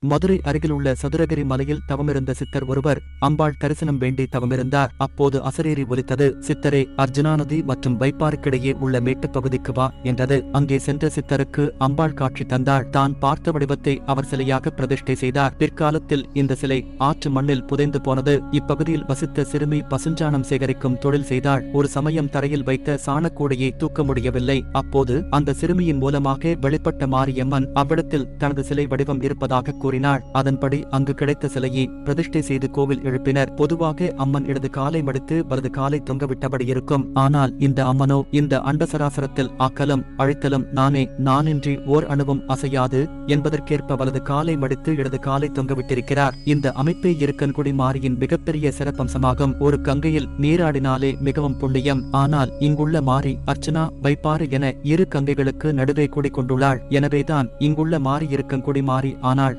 மதுரை அருகிலுள்ள சதுரகிரி மலையில் தவமிருந்த சித்தர் ஒருவர் அம்பாள் தரிசனம் வேண்டி தவமிருந்தார். அப்போது அசரீரி ஒலித்தது. சித்தரே, அர்ஜுனா நதி மற்றும் வைப்பாருக்கிடையே உள்ள மேட்டுப் பகுதிக்கு வா என்றது. அங்கே சென்ற சித்தருக்கு அம்பாள் காட்சி தந்தாள். தான் பார்த்த வடிவத்தை அவர் சிலையாக பிரதிஷ்டை செய்தார். பிற்காலத்தில் இந்த சிலை ஆற்று மண்ணில் புதைந்து போனது. இப்பகுதியில் வசித்த சிறுமி பசுஞ்சாணம் சேகரிக்கும் தொழில் செய்தாள். ஒரு சமயம் தரையில் வைத்த சாணக்கூடையை தூக்க முடியவில்லை. அப்போது அந்த சிறுமியின் மூலமாக வெளிப்பட்ட மாரியம்மன் அவ்விடத்தில் தனது சிலை வடிவம் இருப்பதாக கூறினாள். அதன்படி அங்கு கிடைத்த சிலையை பிரதிஷ்டை செய்து கோவில் எழுப்பினர். பொதுவாக அம்மன் இடது காலை மடித்து வலது காலை தொங்கவிட்டபடி இருக்கும். ஆனால் இந்த அம்மனோ இந்த அண்டசராசரத்தில் ஆக்கலும் அழித்தலும் நானே, நானின்றி ஓர் அணுவும் அசையாது என்பதற்கேற்ப வலது காலை மடித்து இடது காலை தொங்கவிட்டிருக்கிறார். இந்த அமைப்பே இருக்கன்குடி மாரியின் மிகப்பெரிய சிறப்பம்சமாகும். ஒரு கங்கையில் நீராடினாலே மிகவும் புண்ணியம். ஆனால் இங்குள்ள மாரி அர்ச்சனா, வைப்பாறு என இரு கங்கைகளுக்கு நடுவே குடிக்கொண்டுள்ளாள். எனவேதான் இங்குள்ள மாரி இருக்கன்குடி மாரி ஆனாள்.